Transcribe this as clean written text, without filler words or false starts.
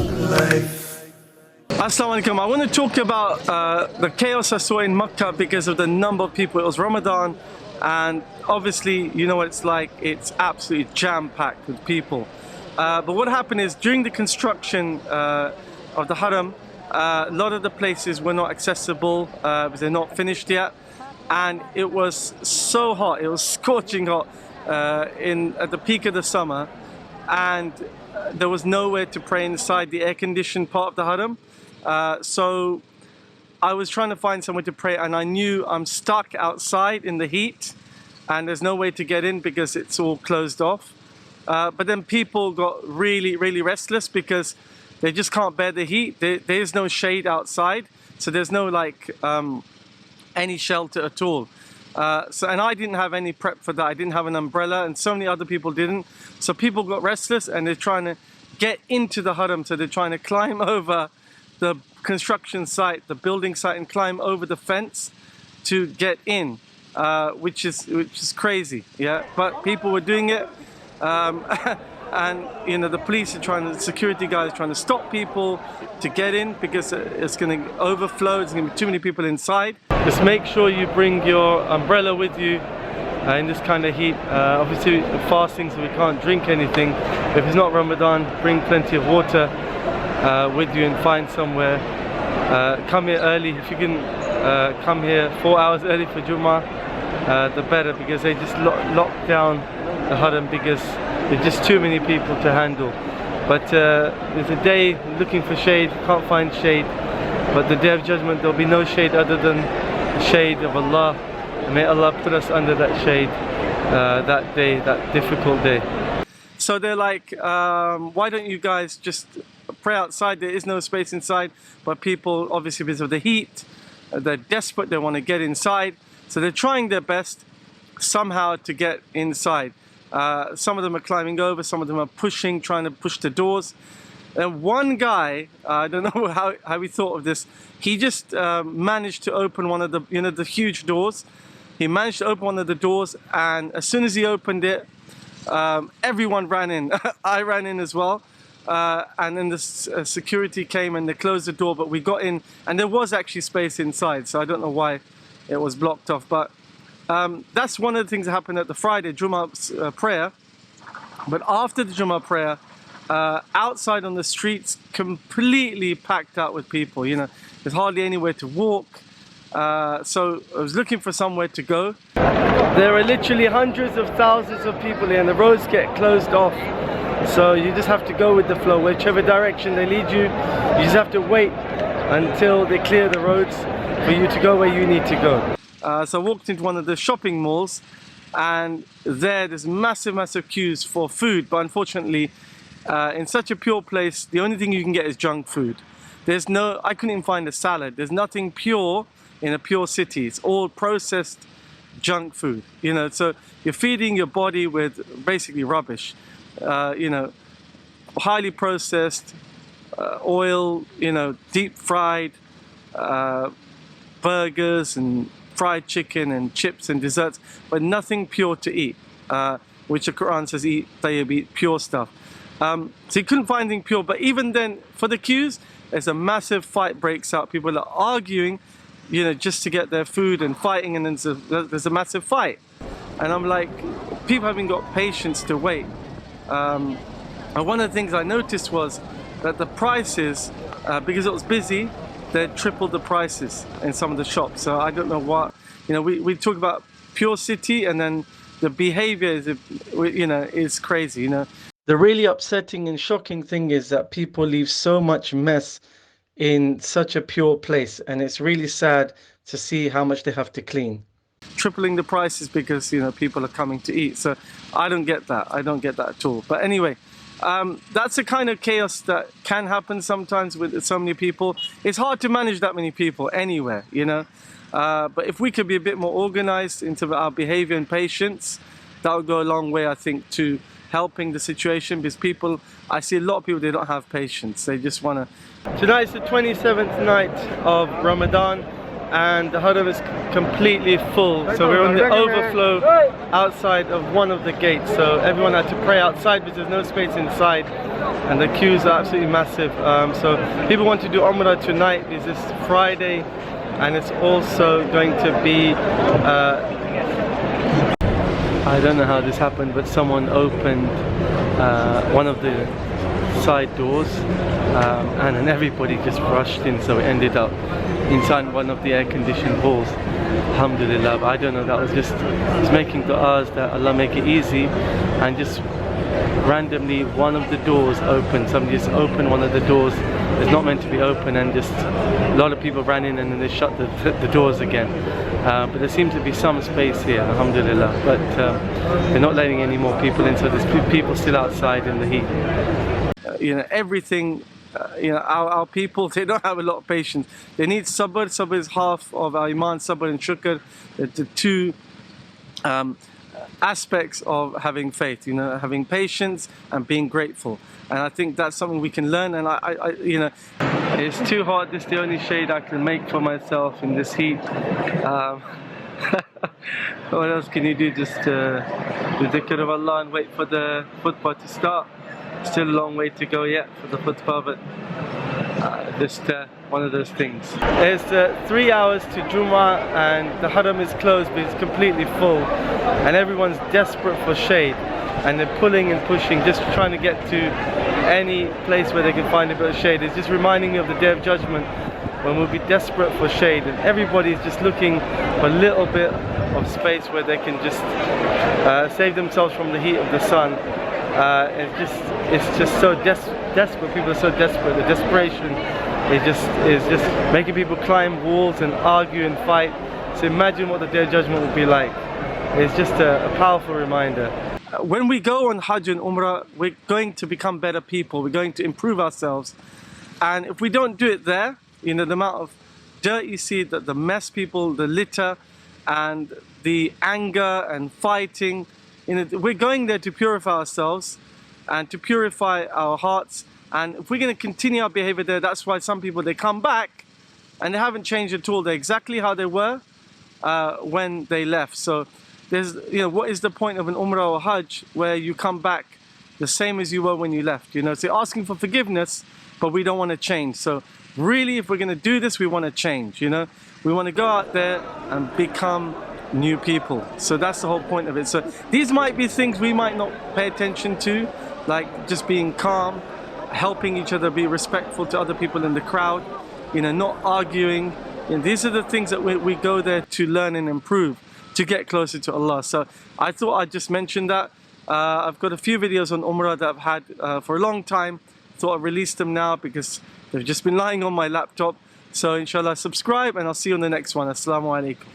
life. Assalamu alaikum. I want to talk about the chaos I saw in Makkah because of the number of people. It was Ramadan, and obviously you know what it's like. It's absolutely jam-packed with people. But what happened is during the construction of the Haram, a lot of the places were not accessible because they're not finished yet, and it was so hot. It was scorching hot at the peak of the summer, and there was nowhere to pray inside the air-conditioned part of the Haram. So I was trying to find somewhere to pray, and I knew I'm stuck outside in the heat and there's no way to get in because it's all closed off. But then people got really restless because they just can't bear the heat. There is no shade outside, so there's no like any shelter at all. And I didn't have any prep for that. I didn't have an umbrella, and so many other people didn't. So people got restless and they're trying to get into the Haram. So they're trying to climb over the construction site, the building site, and climb over the fence to get in, which is crazy. Yeah, but people were doing it, and you know the police are trying to, security guys are trying to stop people to get in because it's going to overflow. There's going to be too many people inside. Just make sure you bring your umbrella with you in this kind of heat. Obviously fasting, so we can't drink anything. If it's not Ramadan, bring plenty of water with you and find somewhere. Come here early. If you can come here 4 hours early for Jummah, the better, because they just lock down the Haram because there's just too many people to handle. But there's a day looking for shade, can't find shade. But the Day of Judgment, there'll be no shade other than the shade of Allah. And may Allah put us under that shade that day, that difficult day. So they're like, why don't you guys just pray outside? There is no space inside, but people, obviously because of the heat, they're desperate, they want to get inside. So they're trying their best somehow to get inside. Some of them are climbing over, some of them are pushing, trying to push the doors. And one guy, I don't know how he thought of this, he just managed to open one of the, you know, the huge doors. He managed to open one of the doors, and as soon as he opened it, everyone ran in. I ran in as well. And then the security came and they closed the door, but we got in, and there was actually space inside, so I don't know why it was blocked off. But that's one of the things that happened at the Friday Jummah prayer. But after the Jummah prayer, outside on the streets, completely packed out with people. You know, there's hardly anywhere to walk. So I was looking for somewhere to go. There are literally hundreds of thousands of people here, and the roads get closed off. So you just have to go with the flow, whichever direction they lead you. You just have to wait until they clear the roads for you to go where you need to go. So I walked into one of the shopping malls, and there's massive queues for food. But unfortunately, in such a pure place, the only thing you can get is junk food. I couldn't even find a salad. There's nothing pure in a pure city. It's all processed junk food, you know. So you're feeding your body with basically rubbish, you know, highly processed oil, you know, deep fried burgers and fried chicken and chips and desserts, but nothing pure to eat, which the Quran says eat tayyib, eat pure stuff. So you couldn't find anything pure. But even then, for the queues, there's a massive fight breaks out. People are arguing, you know, just to get their food and fighting, and then there's a massive fight. And I'm like, people haven't got patience to wait. And one of the things I noticed was that the prices, because it was busy, they tripled the prices in some of the shops. So I don't know what, you know, we talk about pure city, and then the behavior is, you know, is crazy, you know. The really upsetting and shocking thing is that people leave so much mess in such a pure place, and it's really sad to see how much they have to clean. Tripling the prices because, you know, people are coming to eat. So I don't get that. I don't get that at all. But anyway, that's the kind of chaos that can happen sometimes with so many people. It's hard to manage that many people anywhere, you know. But if we could be a bit more organized into our behavior and patience, that would go a long way, I think, to helping the situation, because people, I see a lot of people, they don't have patience. They just want to. Tonight's the 27th night of Ramadan, and the Haram is completely full. So we're on the overflow outside of one of the gates. So everyone had to pray outside because there's no space inside, and the queues are absolutely massive. So people want to do Umrah tonight. It's this Friday, and it's also going to be I don't know how this happened, but someone opened one of the side doors and then everybody just rushed in, so it ended up inside one of the air-conditioned halls. Alhamdulillah. I don't know, that was just making du'as that Allah make it easy, and just randomly one of the doors opened. Somebody just opened one of the doors that's not meant to be open, and just a lot of people ran in and then they shut the doors again. But there seems to be some space here, alhamdulillah, but they're not letting any more people in, so there's people still outside in the heat. You know, everything, you know, our people, they don't have a lot of patience. They need sabr. Sabr is half of our iman, sabr and shukr, the two aspects of having faith, you know, having patience and being grateful. And I think that's something we can learn. And I you know, it's too hot. This is the only shade I can make for myself in this heat. What else can you do? Just the dhikr of Allah and wait for the khutbah to start. Still a long way to go yet for the khutbah, but just one of those things. It's 3 hours to Jummah, and the Haram is closed, but it's completely full, and everyone's desperate for shade, and they're pulling and pushing, just trying to get to any place where they can find a bit of shade. It's just reminding me of the Day of Judgment, when we'll be desperate for shade, and everybody's just looking for a little bit of space where they can just save themselves from the heat of the sun. It's just so desperate. People are so desperate. The desperation is just making people climb walls and argue and fight. So imagine what the Day of Judgment will be like. It's just a powerful reminder. When we go on Hajj and Umrah, we're going to become better people. We're going to improve ourselves. And if we don't do it there, you know, the amount of dirt you see, the mess people, the litter, and the anger and fighting, you know, we're going there to purify ourselves and to purify our hearts. And if we're going to continue our behavior there, that's why some people, they come back and they haven't changed at all. They're exactly how they were when they left. So there's, you know, what is the point of an Umrah or Hajj where you come back the same as you were when you left? You know, so asking for forgiveness, but we don't want to change. So really, if we're going to do this, we want to change, you know. We want to go out there and become new people. So that's the whole point of it. So these might be things we might not pay attention to, like just being calm, helping each other, be respectful to other people in the crowd, you know, not arguing. You know, these are the things that we go there to learn and improve, to get closer to Allah. So I thought I'd just mention that. I've got a few videos on Umrah that I've had for a long time. Thought I'd release them now because they've just been lying on my laptop. So inshallah, subscribe, and I'll see you on the next one. Assalamu alaikum.